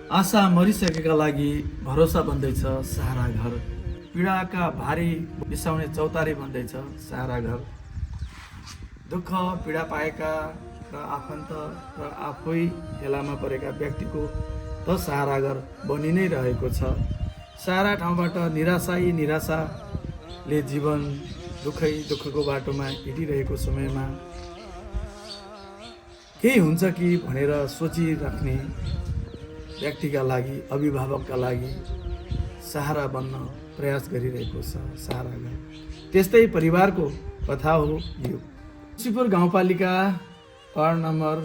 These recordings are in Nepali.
आशा मरिसकेका लागि भरोसा बन्दैछ सहारा घर। पीडाका भारी बिसाउने चौतारी बन्दैछ सहारा घर। दुःख पीडा पाएका र आफन्त र आफै हेलामा परेका व्यक्तिको त सहारा घर बनि नै रहेको छ। सारा ठाउँबाट निराशाले जीवन दुःखको बाटोमा हिँडिरहेको समयमा केही हुन्छ कि भनेर सोचिराख्ने व्यक्तिका लागि, अभिभावकका लागि सहारा बन्न प्रयास गरिरहेको छ सहारा घर। त्यस्तै परिवारको कथा हो यो। तुलसीपुर गाउँपालिका वार्ड नम्बर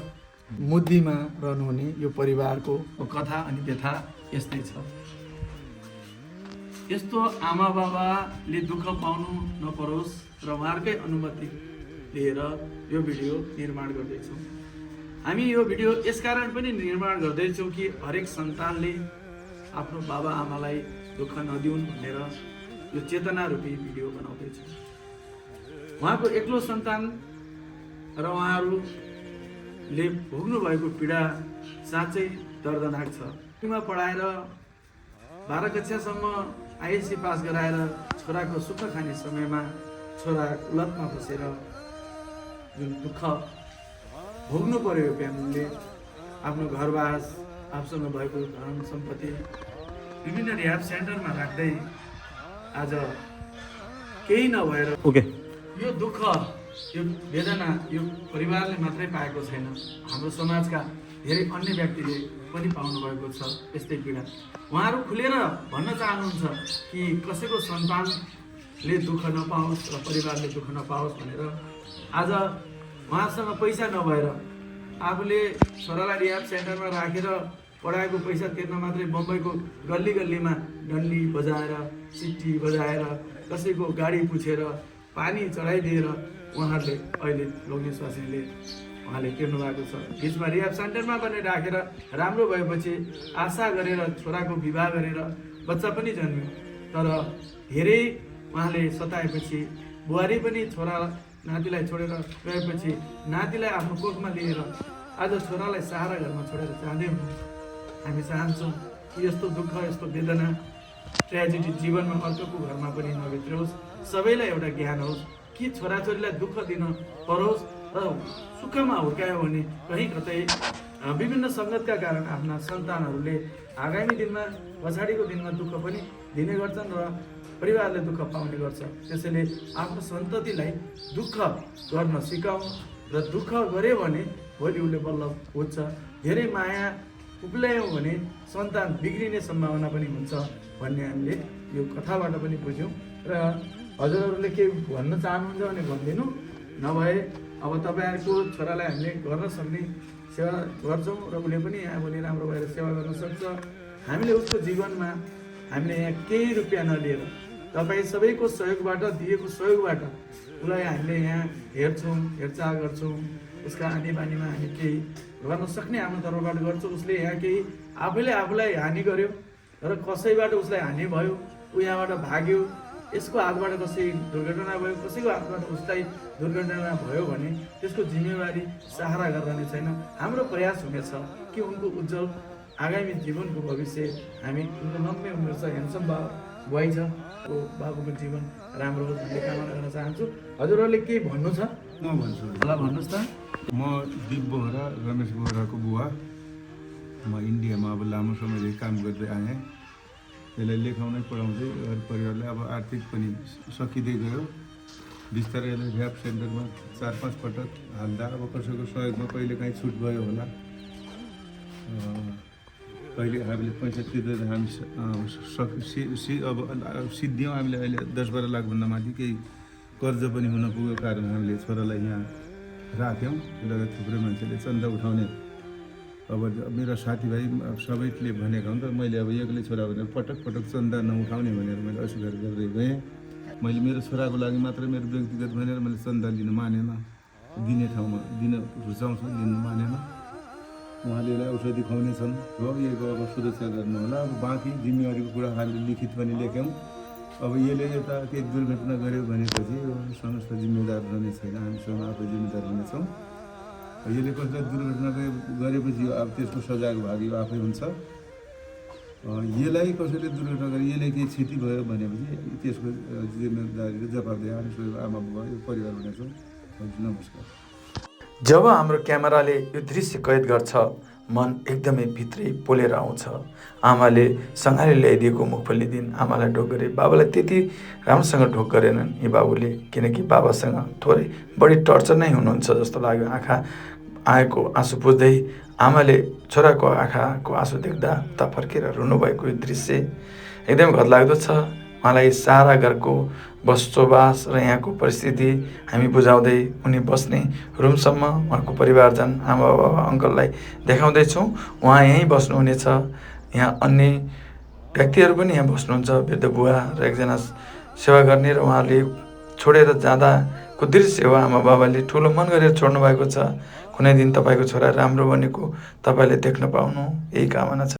मुद्दीमा रहनुहुने यो परिवारको कथा अनि व्यथा यस्तै छ। यस्तो आमा बाबाले दुःख पाउनु नपरोस् र उहाँहरूकै अनुमति लिएर यो भिडियो निर्माण गर्दैछौँ। हामी यो भिडियो यसकारण पनि निर्माण गर्दैछौँ कि हरेक सन्तानले आफ्नो बाबा आमालाई दुःख नदिउन् भनेर यो चेतना रूपी भिडियो बनाउँदैछौँ। उहाँको एक्लो सन्तान र उहाँहरूले भोग्नु भएको पीडा साँच्चै दर्दनाक छ। स्कुलमा पढाएर 12 कक्षासम्म आइएससी पास गराएर छोराको सुख खाने समयमा छोरा उलटमा बसेर जुन दुःख भोग्नु पर्यो फ्यामिलीले, आफ्नो घरबास, आफूसँग भएको धन सम्पत्ति विभिन्न रिहाब सेन्टरमा राख्दै आज केही नभएर यो दुःख, यो वेदना यो परिवारले मात्रै पाएको छैन, हाम्रो समाजका धेरै अन्य व्यक्तिले पनि पाउनु भएको छ यस्तै पीडा। उहाँहरू खुलेर भन्न चाहनुहुन्छ कि कसैको सन्तानले दुःख नपाओस् र परिवारले दुःख नपाओस् भनेर। आज उहाँसँग पैसा नभएर आफूले छोरालाई रिहाब सेन्टरमा राखेर पढाएको पैसा तिर्न मात्रै बम्बईको गल्ली गल्लीमा डन्डी बजाएर, सिटी बजाएर, कसैको गाडी पुछेर, पानी चढाइदिएर उहाँहरूले अहिले लोग्ने स्वास्नीले उहाँले तिर्नु भएको छ। बिचमा रिहाब सेन्टरमा पनि राखेर राम्रो भएपछि आशा गरेर छोराको विवाह गरेर बच्चा पनि जन्मियो, तर धेरै उहाँले सताएपछि बुहारी पनि छोरा नातिलाई छोडेर गएपछि नातिलाई आफ्नो कोखमा लिएर आज छोरालाई सहारा घरमा छोडेर जाँदै हुनुहुन्छ। हामी चाहन्छौँ कि यस्तो दुःख, यस्तो वेदना, ट्रेजेडी जीवनमा अर्कोको घरमा पनि नभित्रोस्, सबैलाई एउटा ज्ञान होस् कि छोराछोरीलाई दुःख दिन परोस् र सुखमा हुर्कायो भने कहीँ कतै विभिन्न सङ्गतका कारण आफ्ना सन्तानहरूले आगामी दिनमा, पछाडिको दिनमा दुःख पनि दिने गर्छन् र परिवारले दुःख पाउने गर्छ। त्यसैले आफ्नो सन्ततिलाई दुःख गर्न सिकाउँ र दुःख गऱ्यो भने भोलि उसले बल्ल बुझ्छ। धेरै माया उप्ल्यायौँ भने सन्तान बिग्रिने सम्भावना पनि हुन्छ भन्ने हामीले यो कथाबाट पनि बुझ्यौँ। र हजुरहरूले के भन्न चाहनुहुन्छ भने भनिदिनु, नभए अब तपाईँहरूको छोरालाई हामीले गर्न सक्ने सेवा गर्छौँ र उसले पनि यहाँ भोलि राम्रो भएर सेवा गर्न सक्छ। हामीले उसको जीवनमा हामीले यहाँ केही रुपियाँ नलिएर तपाईँ सबैको सहयोगबाट, दिएको सहयोगबाट उसलाई हामीले यहाँ हेर्छौँ, हेरचाह गर्छौँ। उसका आनी बानीमा हामी केही गर्न सक्ने हाम्रो तर्फबाट गर्छौँ। उसले यहाँ केही आफैले आफूलाई हानि गर्यो र कसैबाट उसलाई हानि भयो, ऊ यहाँबाट भाग्यो, यसको हातबाट कसै दुर्घटना भयो, कसैको हातबाट उसलाई दुर्घटना भयो भने त्यसको जिम्मेवारी सहारा गर्ने छैन। हाम्रो प्रयास हुनेछ कि उनको उज्जवल आगामी जीवनको भविष्य, हामी उनको लम्बे उमेर छ, ह्यान्डसम बुवाई छ, को बाबुको जीवन राम्रो होस् भन्ने कामना गर्न चाहन्छु। हजुरहरूले केही भन्नु छ? म भन्छु होला, भन्नुहोस् त। म दिप बोहरा, रमेश बोहराको बुवा। म इन्डियामा अब लामो समयदेखि काम गर्दै आएँ। यसलाई लेखाउँदै पढाउँदै परिवारलाई अब आर्थिक पनि सकिँदै गयो। बिस्तारै यसलाई रिहाब सेन्टरमा 4-5 पटक हाल्दा अब कसैको सहयोगमा कहिले काहीँ छुट भयो होला। कहिले हामीले पैसा तिर्दै हामी अब सिद्धियौँ। हामीले अहिले 10-12 लाखभन्दा माथि केही कर्ज पनि हुन पुगेको कारण हामीले छोरालाई यहाँ राख्यौँ। त्यसलाई थुप्रै मान्छेले चन्दा उठाउने, अब मेरो साथीभाइ सबैले भनेको हुन् त, मैले अब एक्लै छोरा भनेर पटक पटक चन्दा नउठाउने भनेर मैले अस्वीकार गर्दै गएँ। मैले मेरो छोराको लागि मात्र, मेरो व्यक्तिगत भनेर मैले चन्दा लिनु मानेन, दिने ठाउँमा दिन रुचाउँछु, लिनु मानेन। उहाँले यसलाई औषधि खुवाउने छन् र यो अब सुरक्षा गर्नु होला। अब बाँकी जिम्मेवारीको कुरा हामीले लिखित पनि लेख्यौँ। अब यसले यता केही दुर्घटना गर्यो भनेपछि समस्त जिम्मेदार रहने छैन, हामीसँग आफै जिम्मेदार हुनेछौँ। यसले कसैलाई दुर्घटना गरेपछि अब त्यसको सजाको भागी आफै हुन्छ। यसलाई कसैले दुर्घटना गरी यसले केही क्षति भयो भनेपछि त्यसको जिम्मेदारी र जवाबदेही आफू आमा बुबा यो परिवार हुनेछ। नमस्कार। जब हाम्रो क्यामेराले यो दृश्य कैद गर्छ मन एकदमै भित्रै पोलेर आउँछ। आमाले सँगाले ल्याइदिएको मुखफली दिन आमालाई ढोक गरे, बाबालाई त्यति राम्रोसँग ढोक गरेनन् यी बाबुले, किनकि बाबासँग थोरै बढी टर्चर नै हुनुहुन्छ जस्तो लाग्यो। आँखा आएको आँसु पुज्दै आमाले छोराको आँखाको आँसु देख्दा उता फर्केर रुनुभएको यो दृश्य एकदमै घतलाग्दो छ। उहाँलाई सारा घरको बसोबास र यहाँको परिस्थिति हामी बुझाउँदै उनी बस्ने रुमसम्म उहाँको परिवारजन आमा बाबा अङ्कललाई देखाउँदैछौँ। उहाँ यहीँ बस्नुहुनेछ। यहाँ अन्य व्यक्तिहरू पनि यहाँ बस्नुहुन्छ, वृद्ध बुवा र एकजना सेवा गर्ने, र उहाँले छोडेर जाँदाको दृश्य हो। आमा बाबाले ठुलो मन गरेर छोड्नु भएको छ। कुनै दिन तपाईँको छोरा राम्रो बनेको तपाईँले देख्न पाउनु यही कामना छ।